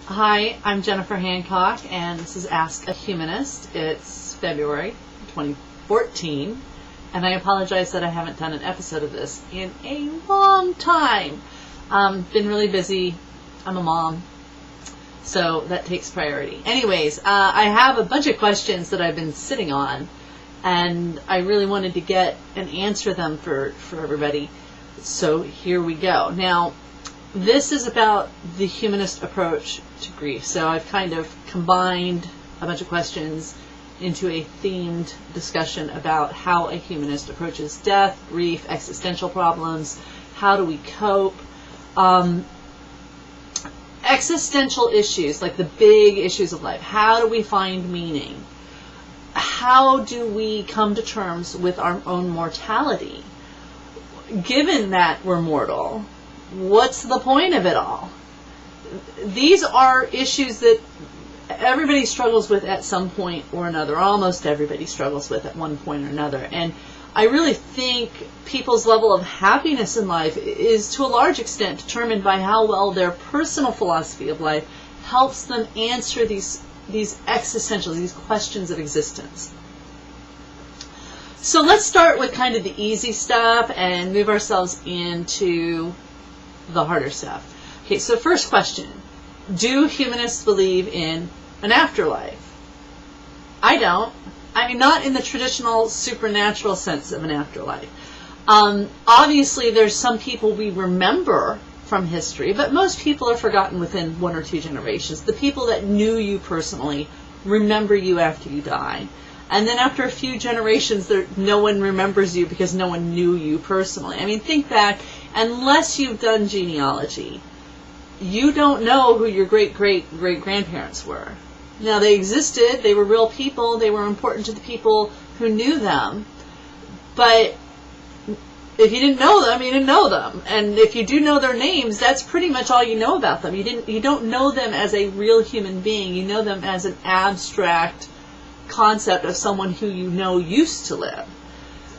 Hi, I'm Jennifer Hancock, and this is Ask a Humanist. It's February 2014, and I apologize that I haven't done an episode of this in a long time. Been really busy. I'm a mom, so that takes priority. Anyways, I have a bunch of questions that I've been sitting on, and I really wanted to get and answer them for everybody. So here we go. Now, this is about the humanist approach to grief. So I've kind of combined a bunch of questions into a themed discussion about how a humanist approaches death, grief, existential problems, how do we cope, existential issues, like the big issues of life. How do we find meaning? How do we come to terms with our own mortality? Given that we're mortal, what's the point of it all? These are issues that everybody struggles with at some point or another. Almost everybody struggles with at one point or another. And I really think people's level of happiness in life is to a large extent determined by how well their personal philosophy of life helps them answer these existential, these questions of existence. So let's start with kind of the easy stuff and move ourselves into the harder stuff. Okay, so first question. Do humanists believe in an afterlife? I don't. I mean, not in the traditional supernatural sense of an afterlife. Obviously, there's some people we remember from history, but most people are forgotten within one or two generations. The people that knew you personally remember you after you die. And then after a few generations, no one remembers you because no one knew you personally. I mean, think back. Unless you've done genealogy, you don't know who your great-great-great-grandparents were. Now, they existed. They were real people. They were important to the people who knew them. But if you didn't know them, you didn't know them. And if you do know their names, that's pretty much all you know about them. You don't know them as a real human being. You know them as an abstract concept of someone who you know used to live.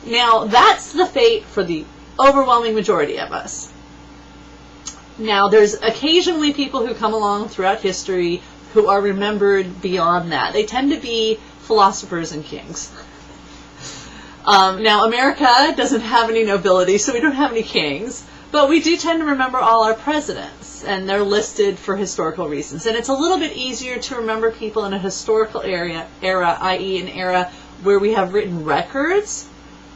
Now, that's the fate for the overwhelming majority of us. Now, there's occasionally people who come along throughout history who are remembered beyond that. They tend to be philosophers and kings. Now, America doesn't have any nobility, so we don't have any kings, but we do tend to remember all our presidents, and they're listed for historical reasons. And it's a little bit easier to remember people in a historical era, i.e. an era where we have written records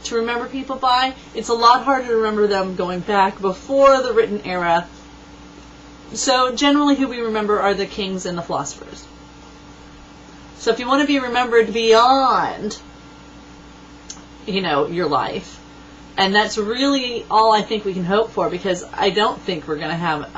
to remember people by. It's a lot harder to remember them going back before the written era. So generally who we remember are the kings and the philosophers. So if you want to be remembered beyond, your life, and that's really all I think we can hope for, because I don't think we're going to have,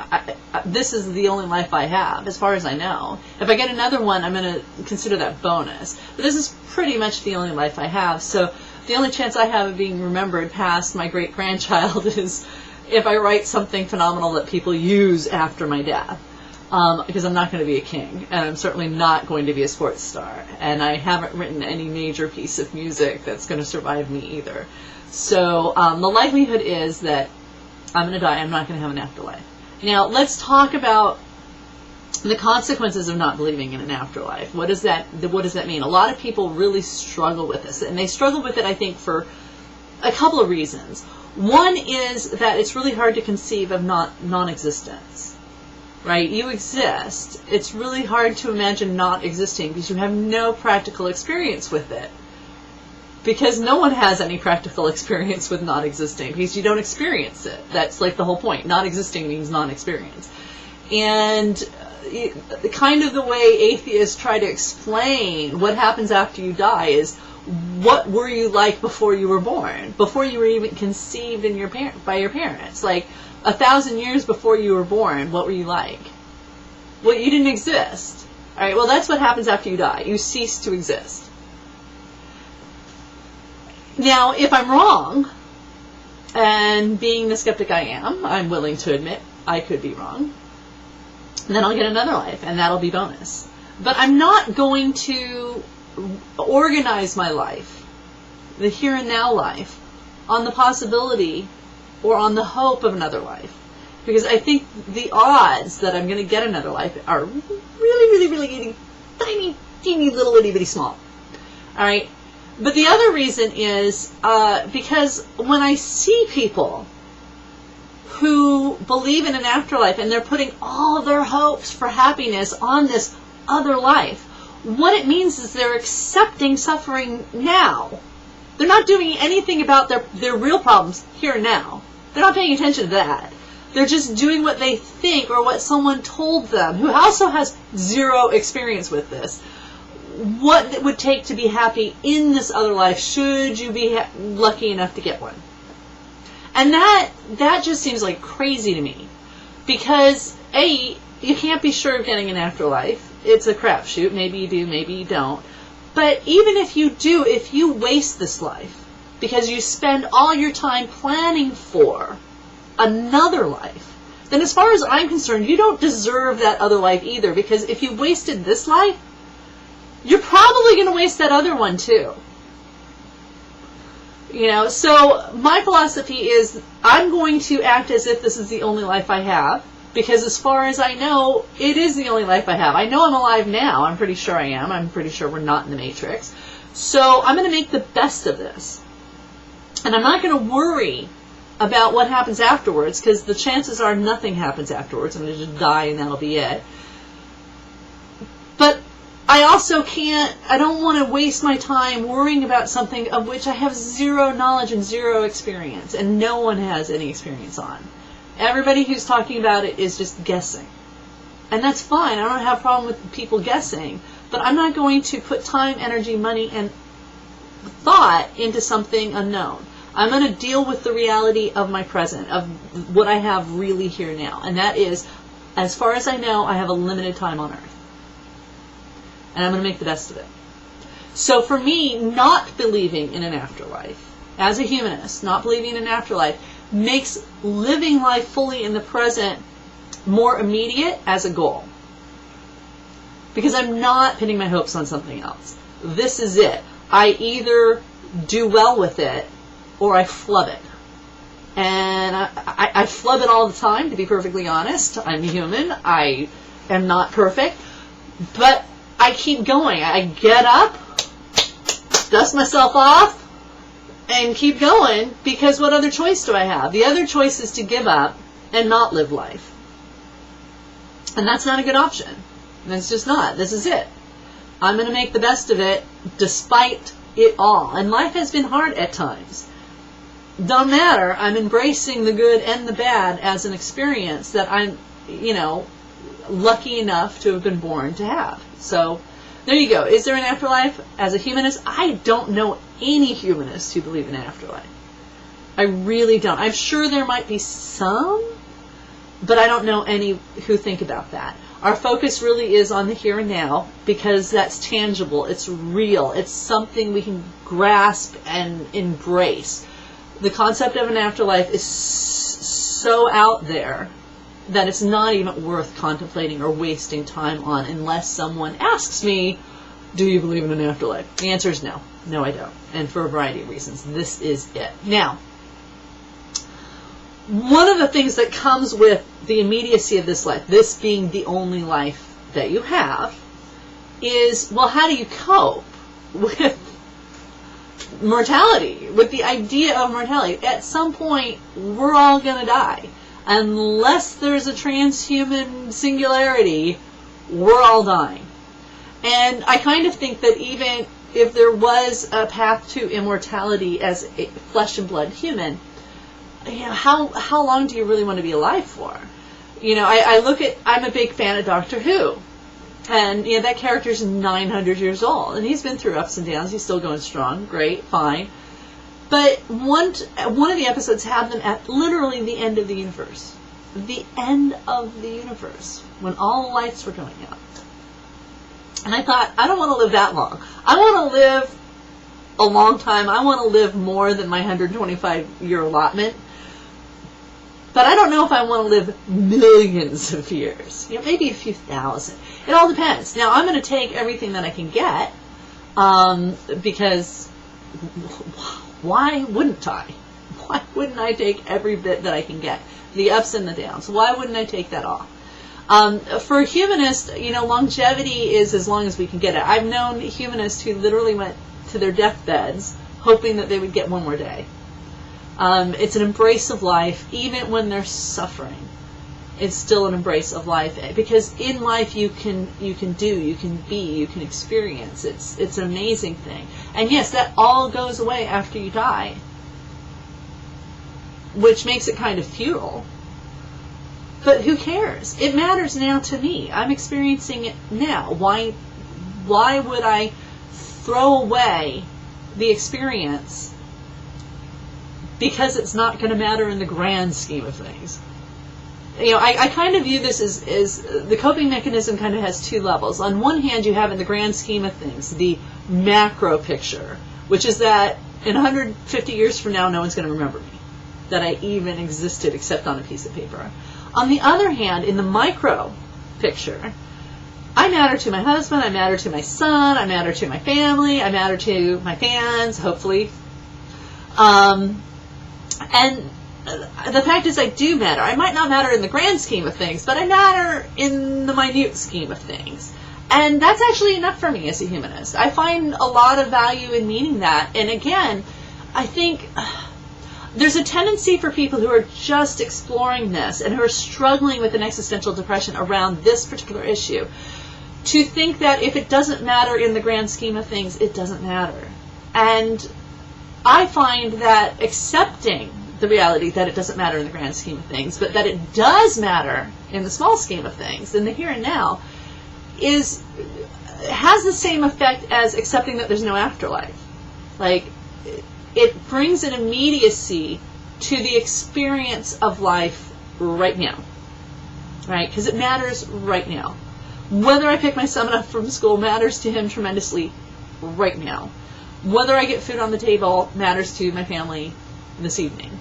this is the only life I have, as far as I know. If I get another one, I'm going to consider that bonus. But this is pretty much the only life I have, so the only chance I have of being remembered past my great-grandchild is if I write something phenomenal that people use after my death. Because I'm not going to be a king, and I'm certainly not going to be a sports star, and I haven't written any major piece of music that's going to survive me either. So the likelihood is that I'm going to die. I'm not going to have an afterlife. Now, let's talk about the consequences of not believing in an afterlife. What does that mean? A lot of people really struggle with this, and they struggle with it, I think, for a couple of reasons. One is that it's really hard to conceive of non-existence, right? You exist. It's really hard to imagine not existing because you have no practical experience with it. Because no one has any practical experience with not existing, because you don't experience it. That's like the whole point. Not existing means non-experience. And kind of the way atheists try to explain what happens after you die is, what were you like before you were born? Before you were even conceived in by your parents? Like 1,000 years before you were born, what were you like? Well, you didn't exist. All right, well, that's what happens after you die. You cease to exist. Now, if I'm wrong, and being the skeptic I am, I'm willing to admit I could be wrong, then I'll get another life, and that'll be bonus. But I'm not going to organize my life, the here and now life, on the possibility or on the hope of another life. Because I think the odds that I'm going to get another life are really, really, really tiny, teeny, little, itty bitty small. All right. But the other reason is because when I see people who believe in an afterlife and they're putting all of their hopes for happiness on this other life, what it means is they're accepting suffering now. They're not doing anything about their real problems here and now. They're not paying attention to that. They're just doing what they think or what someone told them, who also has zero experience with this, what it would take to be happy in this other life should you be lucky enough to get one. And that just seems like crazy to me. Because, A, you can't be sure of getting an afterlife. It's a crapshoot. Maybe you do, maybe you don't. But even if you do, if you waste this life because you spend all your time planning for another life, then as far as I'm concerned, you don't deserve that other life either. Because if you wasted this life, you're probably going to waste that other one too. You know, so my philosophy is I'm going to act as if this is the only life I have. Because as far as I know, it is the only life I have. I know I'm alive now. I'm pretty sure I am. I'm pretty sure we're not in the Matrix. So I'm going to make the best of this. And I'm not going to worry about what happens afterwards, because the chances are nothing happens afterwards. I'm going to just die and that'll be it. But I also I don't want to waste my time worrying about something of which I have zero knowledge and zero experience. And no one has any experience on. Everybody who's talking about it is just guessing. And that's fine. I don't have a problem with people guessing. But I'm not going to put time, energy, money, and thought into something unknown. I'm going to deal with the reality of my present, of what I have really here now. And that is, as far as I know, I have a limited time on Earth. And I'm going to make the best of it. So for me, not believing in an afterlife, as a humanist, not believing in an afterlife, makes living life fully in the present more immediate as a goal. Because I'm not pinning my hopes on something else. This is it. I either do well with it or I flub it. And I flub it all the time, to be perfectly honest. I'm human. I am not perfect. But I keep going. I get up, dust myself off, and keep going, because what other choice do I have? The other choice is to give up and not live life. And that's not a good option. It's just not. This is it. I'm going to make the best of it despite it all. And life has been hard at times. Don't matter. I'm embracing the good and the bad as an experience that I'm, lucky enough to have been born to have. So there you go. Is there an afterlife? As a humanist, I don't know any humanists who believe in an afterlife. I really don't. I'm sure there might be some, but I don't know any who think about that. Our focus really is on the here and now, because that's tangible. It's real. It's something we can grasp and embrace. The concept of an afterlife is so out there that it's not even worth contemplating or wasting time on unless someone asks me, do you believe in an afterlife? The answer is no. No, I don't. And for a variety of reasons. This is it. Now, one of the things that comes with the immediacy of this life, this being the only life that you have, is, well, how do you cope with mortality, with the idea of mortality? At some point, we're all going to die. Unless there's a transhuman singularity, we're all dying. And I kind of think that even if there was a path to immortality as a flesh and blood human, how long do you really want to be alive for? I'm a big fan of Doctor Who. And, that character's 900 years old. And he's been through ups and downs. He's still going strong. Great, fine. But one of the episodes had them at literally the end of the universe. The end of the universe. When all the lights were going out. And I thought, I don't want to live that long. I want to live a long time. I want to live more than my 125-year allotment. But I don't know if I want to live millions of years. Maybe a few thousand. It all depends. Now, I'm going to take everything that I can get, because why wouldn't I? Why wouldn't I take every bit that I can get? the ups and the downs. Why wouldn't I take that off? For a humanist, longevity is as long as we can get it. I've known humanists who literally went to their deathbeds hoping that they would get one more day. It's an embrace of life, even when they're suffering. It's still an embrace of life, because in life you can do, you can be, you can experience. It's an amazing thing. And yes, that all goes away after you die, which makes it kind of futile. But who cares? It matters now to me. I'm experiencing it now. Why would I throw away the experience because it's not going to matter in the grand scheme of things? I kind of view this as the coping mechanism kind of has two levels. On one hand, you have in the grand scheme of things the macro picture, which is that in 150 years from now, no one's going to remember me, that I even existed except on a piece of paper. On the other hand, in the micro picture, I matter to my husband, I matter to my son, I matter to my family, I matter to my fans, hopefully. And the fact is I do matter. I might not matter in the grand scheme of things, but I matter in the minute scheme of things. And that's actually enough for me as a humanist. I find a lot of value in meaning that. And again, I think there's a tendency for people who are just exploring this and who are struggling with an existential depression around this particular issue to think that if it doesn't matter in the grand scheme of things, it doesn't matter. And I find that accepting the reality that it doesn't matter in the grand scheme of things, but that it does matter in the small scheme of things, in the here and now, has the same effect as accepting that there's no afterlife. Like, it brings an immediacy to the experience of life right now, right? Because it matters right now. Whether I pick my son up from school matters to him tremendously right now. Whether I get food on the table matters to my family this evening.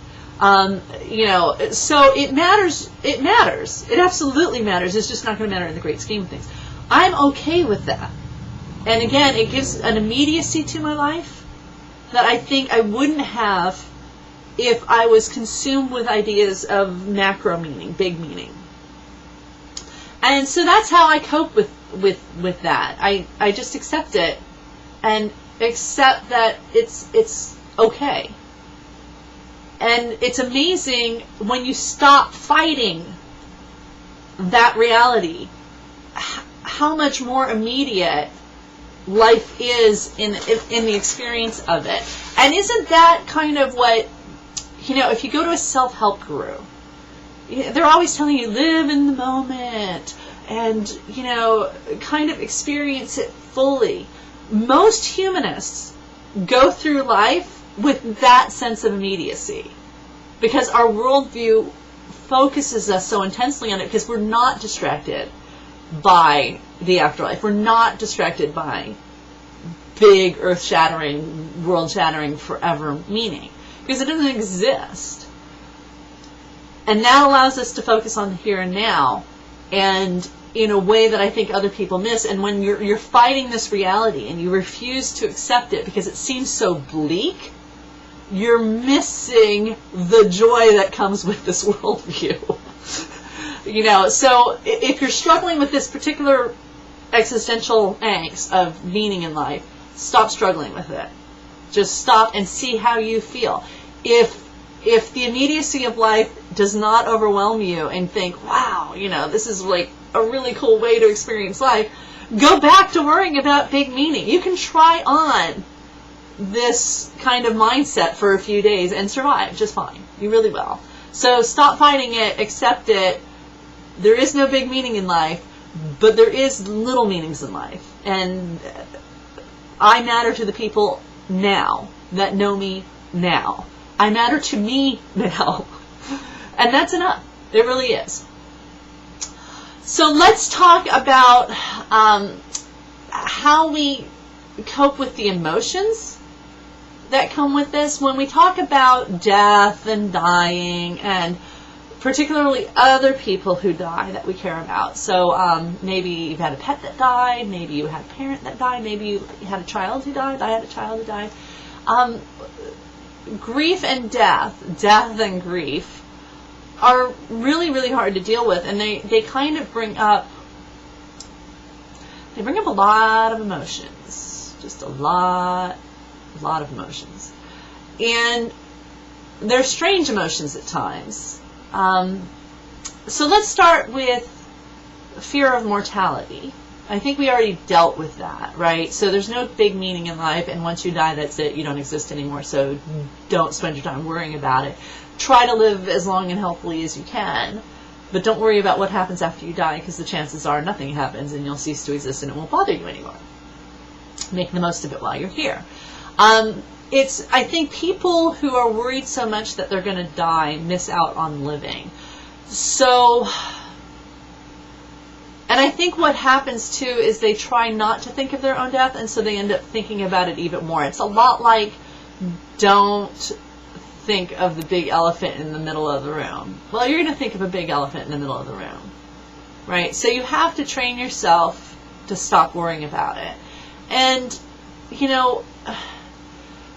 So it matters. It matters. It absolutely matters. It's just not going to matter in the great scheme of things. I'm okay with that. And again, it gives an immediacy to my life that I think I wouldn't have if I was consumed with ideas of macro meaning, big meaning. And so that's how I cope with that. I just accept it and accept that it's okay. And it's amazing when you stop fighting that reality, how much more immediate life is in the experience of it. And isn't that kind of what, if you go to a self-help guru, they're always telling you live in the moment and, kind of experience it fully. Most humanists go through life with that sense of immediacy because our worldview focuses us so intensely on it because we're not distracted by the afterlife. We're not distracted by big, earth-shattering, world-shattering, forever meaning because it doesn't exist. And that allows us to focus on the here and now, and in a way that I think other people miss. And when you're fighting this reality and you refuse to accept it because it seems so bleak, you're missing the joy that comes with this worldview. So if you're struggling with this particular existential angst of meaning in life, stop struggling with it. Just stop and see how you feel. If the immediacy of life does not overwhelm you and think, wow, this is like a really cool way to experience life, go back to worrying about big meaning. You can try on this kind of mindset for a few days and survive just fine. You really will. So stop fighting it, accept it. There is no big meaning in life, but there is little meanings in life. And I matter to the people now that know me now. I matter to me now. And that's enough. It really is. So let's talk about how we cope with the emotions that come with this. When we talk about death and dying, and particularly other people who die that we care about. So maybe you've had a pet that died, maybe you had a parent that died, maybe you had a child who died, I had a child who died. Grief and death and grief are really, really hard to deal with, and they kind of bring up a lot of emotions, just a lot of emotions, and they're strange emotions at times. So let's start with fear of mortality. I think we already dealt with that, right? So there's no big meaning in life, and once you die, that's it. You don't exist anymore, so don't spend your time worrying about it. Try to live as long and healthily as you can, but don't worry about what happens after you die, because the chances are nothing happens and you'll cease to exist and it won't bother you anymore. Make the most of it while you're here. I think people who are worried so much that they're going to die miss out on living. So, and I think what happens too is they try not to think of their own death, and so they end up thinking about it even more. It's a lot like, don't think of the big elephant in the middle of the room. Well, you're going to think of a big elephant in the middle of the room, right? So you have to train yourself to stop worrying about it. And, you know,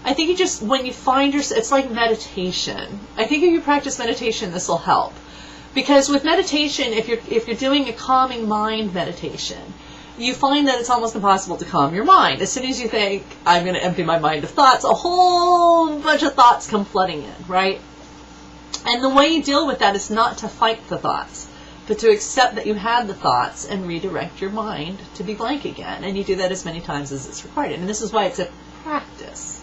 I think you just, when you find yourself, it's like meditation. I think if you practice meditation, this will help. Because with meditation, if you're doing a calming mind meditation, you find that it's almost impossible to calm your mind. As soon as you think, I'm going to empty my mind of thoughts, a whole bunch of thoughts come flooding in, right? And the way you deal with that is not to fight the thoughts, but to accept that you had the thoughts and redirect your mind to be blank again. And you do that as many times as it's required. And this is why it's a practice.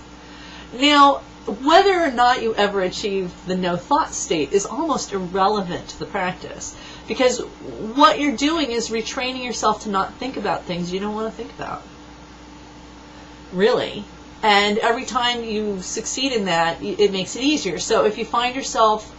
Now, whether or not you ever achieve the no thought state is almost irrelevant to the practice, because what you're doing is retraining yourself to not think about things you don't want to think about. Really. And every time you succeed in that, it makes it easier. So if you find yourself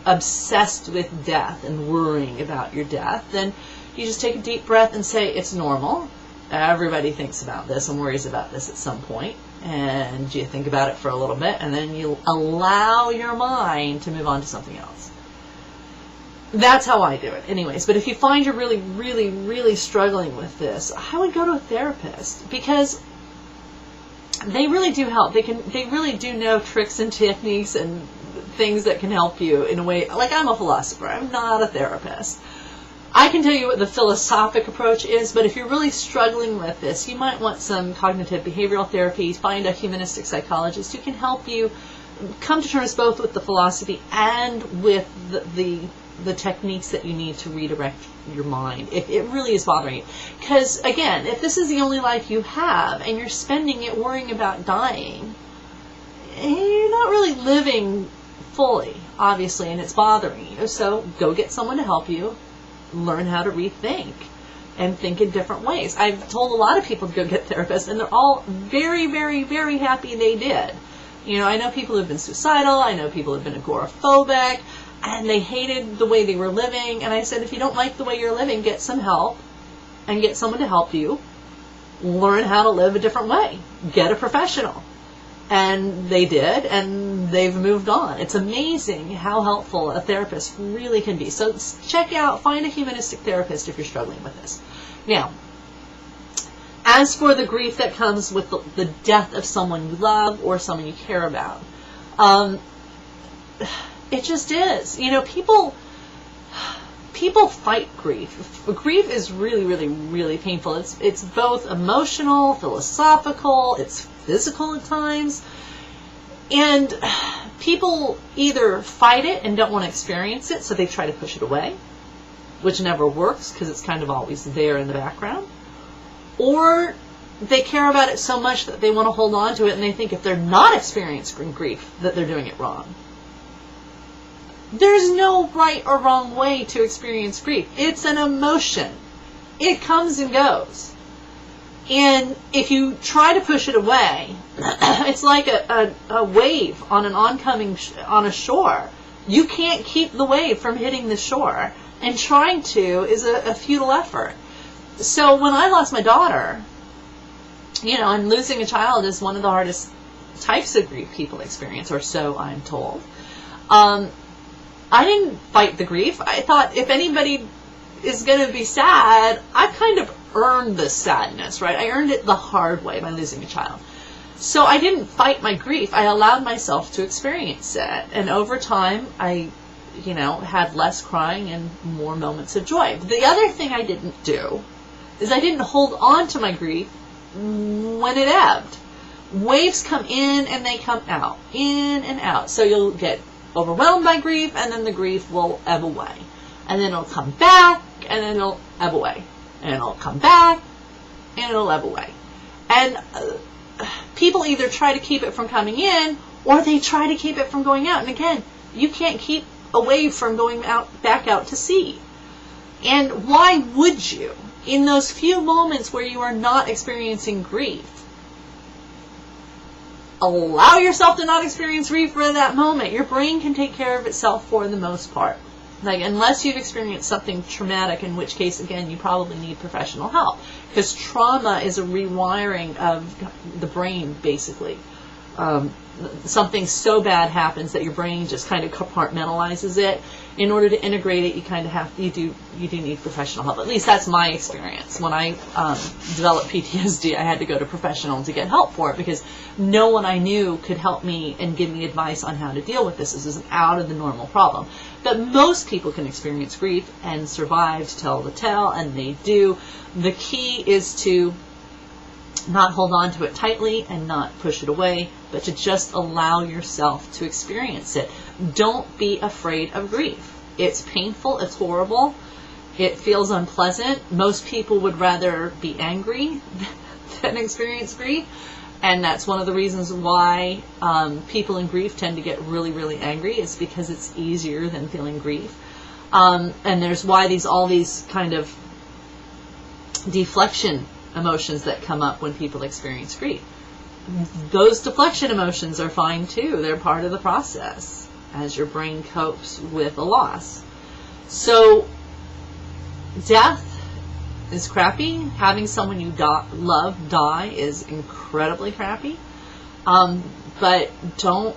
obsessed with death and worrying about your death, then you just take a deep breath and say, it's normal. Everybody thinks about this and worries about this at some point. And you think about it for a little bit, and then you allow your mind to move on to something else. That's how I do it anyways. But if you find you're really, really, really struggling with this, I would go to a therapist, because they really do help. They really do know tricks and techniques and things that can help you in a way. Like, I'm a philosopher. I'm not a therapist. I can tell you what the philosophic approach is, but if you're really struggling with this, you might want some cognitive behavioral therapy. Find a humanistic psychologist who can help you come to terms both with the philosophy and with the techniques that you need to redirect your mind if it really is bothering you. Because, again, if this is the only life you have and you're spending it worrying about dying, you're not really living fully, obviously, and it's bothering you. So go get someone to help you. Learn how to rethink and think in different ways. I've told a lot of people to go get therapists, and they're all very, very, very happy they did. You know, I know people who have been suicidal. I know people who have been agoraphobic, and they hated the way they were living. And I said, if you don't like the way you're living, get some help and get someone to help you. Learn how to live a different way. Get a professional. And they did, and they've moved on. It's amazing how helpful a therapist really can be. So find a humanistic therapist if you're struggling with this. Now, as for the grief that comes with the death of someone you love or someone you care about, it just is. You know, people fight grief. Grief is really, really, really painful. It's both emotional, philosophical, it's physical at times. And people either fight it and don't want to experience it, so they try to push it away, which never works because it's kind of always there in the background. Or they care about it so much that they want to hold on to it, and they think if they're not experiencing grief, that they're doing it wrong. There's no right or wrong way to experience grief. It's an emotion. It comes and goes. And if you try to push it away, it's like a wave on an on a shore. You can't keep the wave from hitting the shore, and trying to is a futile effort. So when I lost my daughter, you know, and losing a child is one of the hardest types of grief people experience, or so I'm told. I didn't fight the grief. I thought if anybody is going to be sad, I've kind of earned this sadness, right? I earned it the hard way by losing a child. So I didn't fight my grief. I allowed myself to experience it. And over time, I had less crying and more moments of joy. The other thing I didn't do is I didn't hold on to my grief when it ebbed. Waves come in and they come out, in and out. So you'll get overwhelmed by grief, and then the grief will ebb away. And then it'll come back, and then it'll ebb away. And it'll come back, and it'll ebb away. And people either try to keep it from coming in, or they try to keep it from going out. And again, you can't keep a wave from going back out to sea. And why would you? In those few moments where you are not experiencing grief, allow yourself to not experience grief for that moment. Your brain can take care of itself for the most part. Like, unless you've experienced something traumatic, in which case, again, you probably need professional help. Because trauma is a rewiring of the brain, basically. Something so bad happens that your brain just kind of compartmentalizes it. In order to integrate it, you do need professional help. At least that's my experience. When I developed PTSD, I had to go to professional to get help for it, because no one I knew could help me and give me advice on how to deal with this. This is an out of the normal problem. But most people can experience grief and survive to tell the tale, and they do. The key is to not hold on to it tightly and not push it away, but to just allow yourself to experience it. Don't be afraid of grief. It's painful, it's horrible, it feels unpleasant. Most people would rather be angry than experience grief, and that's one of the reasons why people in grief tend to get really, really angry. It's because it's easier than feeling grief. And there's why all these kind of deflection emotions that come up when people experience grief. Those deflection emotions are fine too. They're part of the process as your brain copes with a loss. So death is crappy. Having someone you love die is incredibly crappy. But don't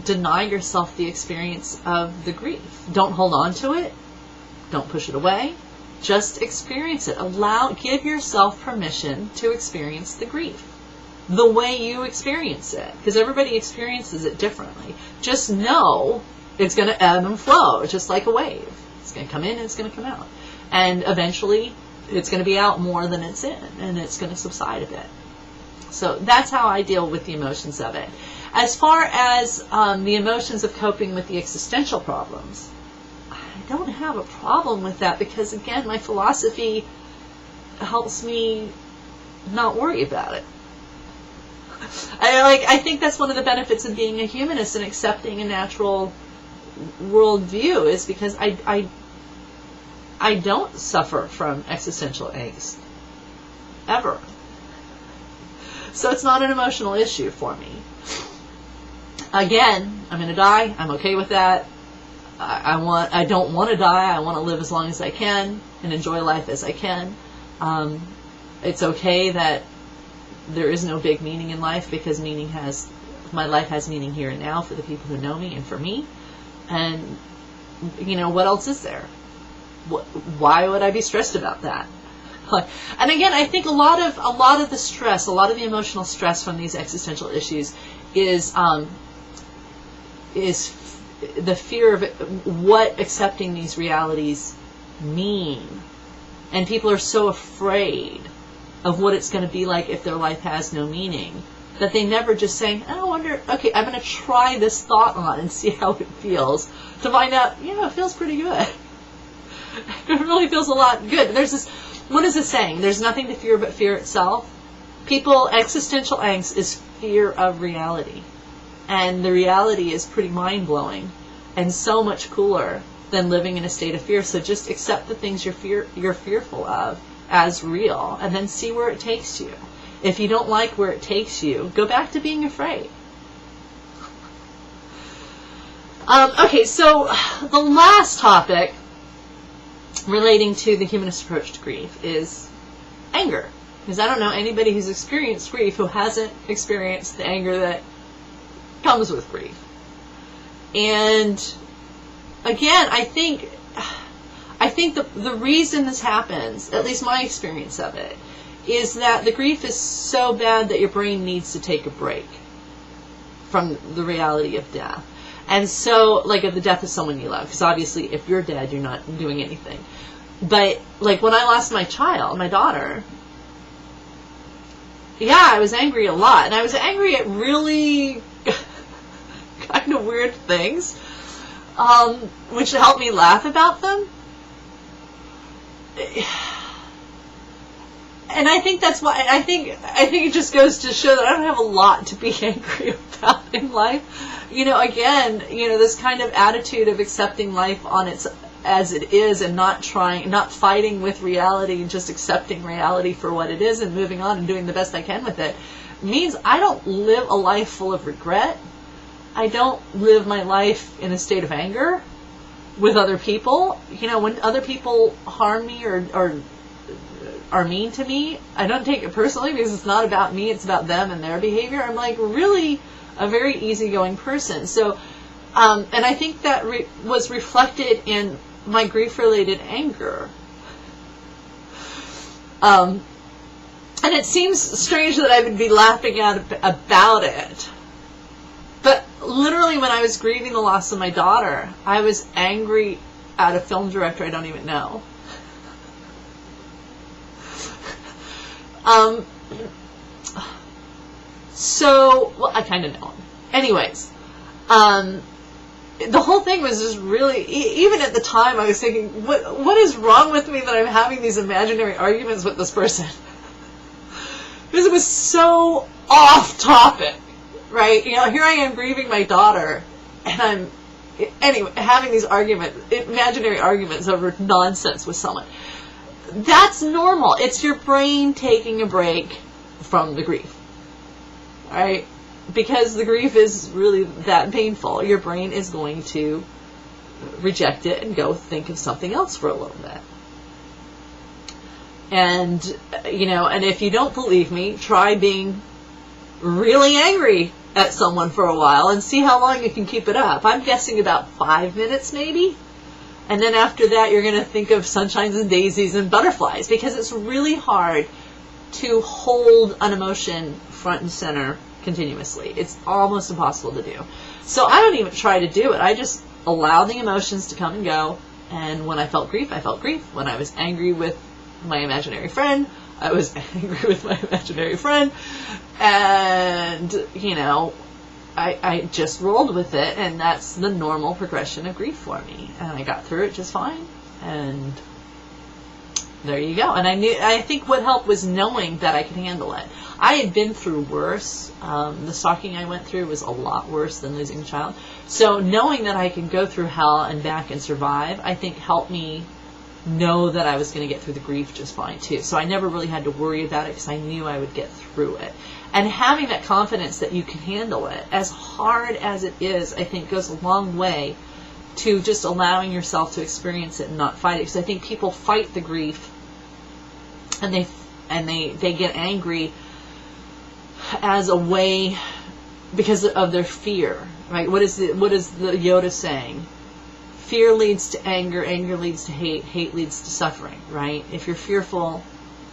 deny yourself the experience of the grief. Don't hold on to it. Don't push it away. Just experience it. Give yourself permission to experience the grief the way you experience it, because everybody experiences it differently. Just know it's going to ebb and flow, just like a wave. It's going to come in and it's going to come out, and eventually it's going to be out more than it's in, and it's going to subside a bit. So that's how I deal with the emotions of it. As far as the emotions of coping with the existential problems, I don't have a problem with that, because again, my philosophy helps me not worry about it. I think that's one of the benefits of being a humanist and accepting a natural worldview, is because I don't suffer from existential angst ever. So it's not an emotional issue for me. Again, I'm going to die. I'm okay with that. I don't want to die. I want to live as long as I can and enjoy life as I can. It's okay that there is no big meaning in life, because my life has meaning here and now for the people who know me and for me. And what else is there? Why would I be stressed about that? And again, I think a lot of the stress, a lot of the emotional stress from these existential issues is the fear of what accepting these realities mean. And people are so afraid of what it's going to be like if their life has no meaning, that they never just say, I wonder, okay, I'm going to try this thought on and see how it feels, to find out, it feels pretty good. It really feels a lot good. There's this, what is it saying? There's nothing to fear but fear itself. Existential angst is fear of reality. And the reality is pretty mind-blowing and so much cooler than living in a state of fear. So just accept the things you're fearful of as real, and then see where it takes you. If you don't like where it takes you, go back to being afraid. Okay, so the last topic relating to the humanist approach to grief is anger. Because I don't know anybody who's experienced grief who hasn't experienced the anger that comes with grief. And again, I think the reason this happens, at least my experience of it, is that the grief is so bad that your brain needs to take a break from the reality of death. And so, like, of the death of someone you love, because obviously if you're dead, you're not doing anything. But, like, when I lost my child, my daughter, yeah, I was angry a lot. And I was angry at really kind of weird things, which helped me laugh about them. And I think that's why, I think it just goes to show that I don't have a lot to be angry about in life. You know, again, you know, this kind of attitude of accepting life on its as it is, and not fighting with reality, and just accepting reality for what it is and moving on and doing the best I can with it, means I don't live a life full of regret. I don't live my life in a state of anger with other people. You know, when other people harm me or are mean to me, I don't take it personally, because it's not about me, it's about them and their behavior. I'm like really a very easygoing person. So, and I think that was reflected in my grief-related anger. And it seems strange that I would be laughing about it. But literally, when I was grieving the loss of my daughter, I was angry at a film director I don't even know. So, well, I kind of know him. Anyways, the whole thing was just really, even at the time, I was thinking, what is wrong with me that I'm having these imaginary arguments with this person? Because it was so off topic, right? You know, here I am grieving my daughter, and I'm, anyway, having these imaginary arguments over nonsense with someone. That's normal. It's your brain taking a break from the grief, right? Because the grief is really that painful. Your brain is going to reject it and go think of something else for a little bit. And, you know, and if you don't believe me, try being really angry at someone for a while and see how long you can keep it up. I'm guessing about 5 minutes maybe. And then after that, you're going to think of sunshines and daisies and butterflies, because it's really hard to hold an emotion front and center continuously. It's almost impossible to do. So I don't even try to do it. I just allow the emotions to come and go. And when I felt grief, I felt grief. When I was angry with my imaginary friend, I was angry with my imaginary friend. And, you know, I just rolled with it, and that's the normal progression of grief for me. And I got through it just fine, and there you go. And I think what helped was knowing that I could handle it. I had been through worse. The stalking I went through was a lot worse than losing a child. So knowing that I could go through hell and back and survive, I think helped me know that I was going to get through the grief just fine too. So I never really had to worry about it, because I knew I would get through it. And having that confidence that you can handle it, as hard as it is, I think goes a long way to just allowing yourself to experience it and not fight it. Because I think people fight the grief, and they get angry as a way, because of their fear, right? What is the Yoda saying? Fear leads to anger, anger leads to hate, hate leads to suffering, right? If you're fearful,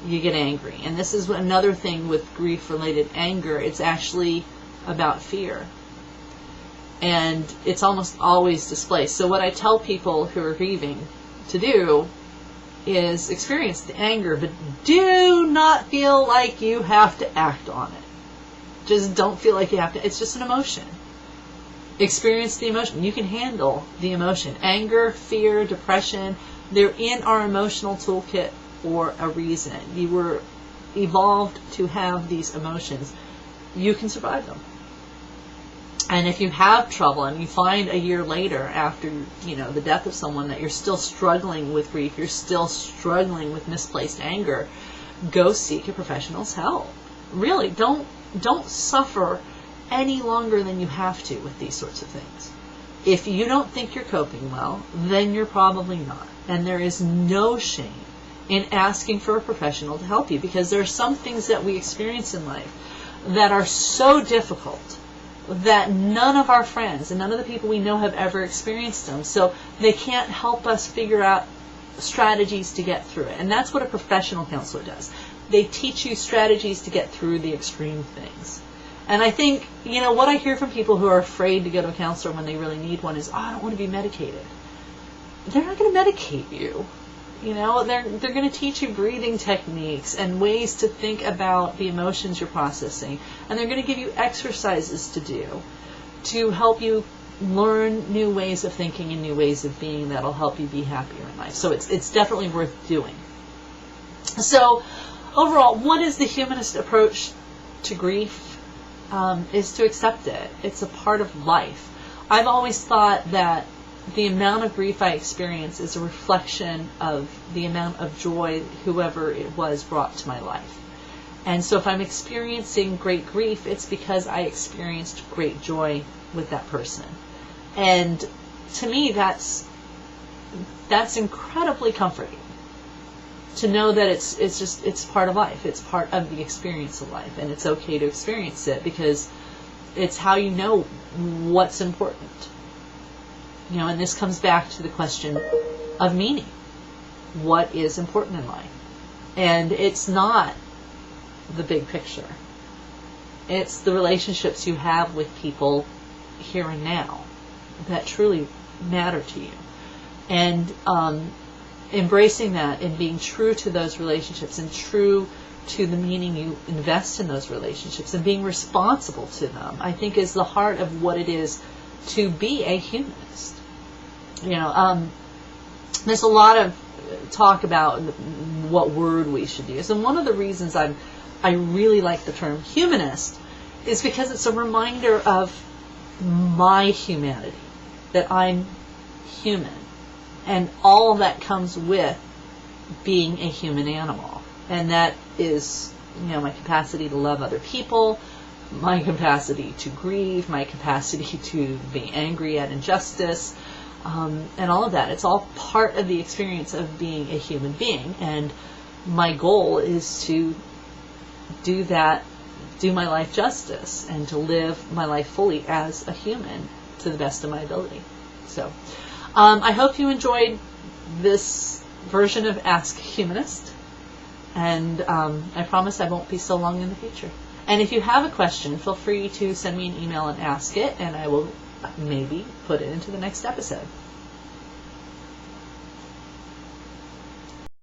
you get angry. And this is another thing with grief-related anger. It's actually about fear. And it's almost always displaced. So what I tell people who are grieving to do is experience the anger, but do not feel like you have to act on it. Just don't feel like you have to. It's just an emotion. Experience the emotion. You can handle the emotion. Anger, fear, depression, they're in our emotional toolkit for a reason. You were evolved to have these emotions. You can survive them. And if you have trouble and you find a year later, after, you know, the death of someone, that you're still struggling with grief, you're still struggling with misplaced anger, go seek a professional's help. Really, don't suffer any longer than you have to with these sorts of things. If you don't think you're coping well, then you're probably not. And there is no shame in asking for a professional to help you, because there are some things that we experience in life that are so difficult that none of our friends and none of the people we know have ever experienced them. So they can't help us figure out strategies to get through it. And that's what a professional counselor does. They teach you strategies to get through the extreme things. And I think, what I hear from people who are afraid to go to a counselor when they really need one is, I don't want to be medicated. They're not going to medicate you. They're going to teach you breathing techniques and ways to think about the emotions you're processing. And they're going to give you exercises to do to help you learn new ways of thinking and new ways of being that'll help you be happier in life. So it's definitely worth doing. So overall, what is the humanist approach to grief? Is to accept it. It's a part of life. I've always thought that the amount of grief I experience is a reflection of the amount of joy whoever it was brought to my life. And so if I'm experiencing great grief, it's because I experienced great joy with that person. And to me, that's incredibly comforting. To know that it's part of life. It's part of the experience of life, and it's okay to experience it because it's how you know what's important. And this comes back to the question of meaning. What is important in life? And it's not the big picture. It's the relationships you have with people here and now that truly matter to you. And embracing that and being true to those relationships and true to the meaning you invest in those relationships and being responsible to them, I think is the heart of what it is to be a humanist. There's a lot of talk about what word we should use, and one of the reasons I really like the term humanist is because it's a reminder of my humanity, that I'm human. And all that comes with being a human animal. And that is, my capacity to love other people, my capacity to grieve, my capacity to be angry at injustice, and all of that. It's all part of the experience of being a human being. And my goal is to do my life justice and to live my life fully as a human to the best of my ability. So I hope you enjoyed this version of Ask Humanist, and I promise I won't be so long in the future. And if you have a question, feel free to send me an email and ask it, and I will maybe put it into the next episode.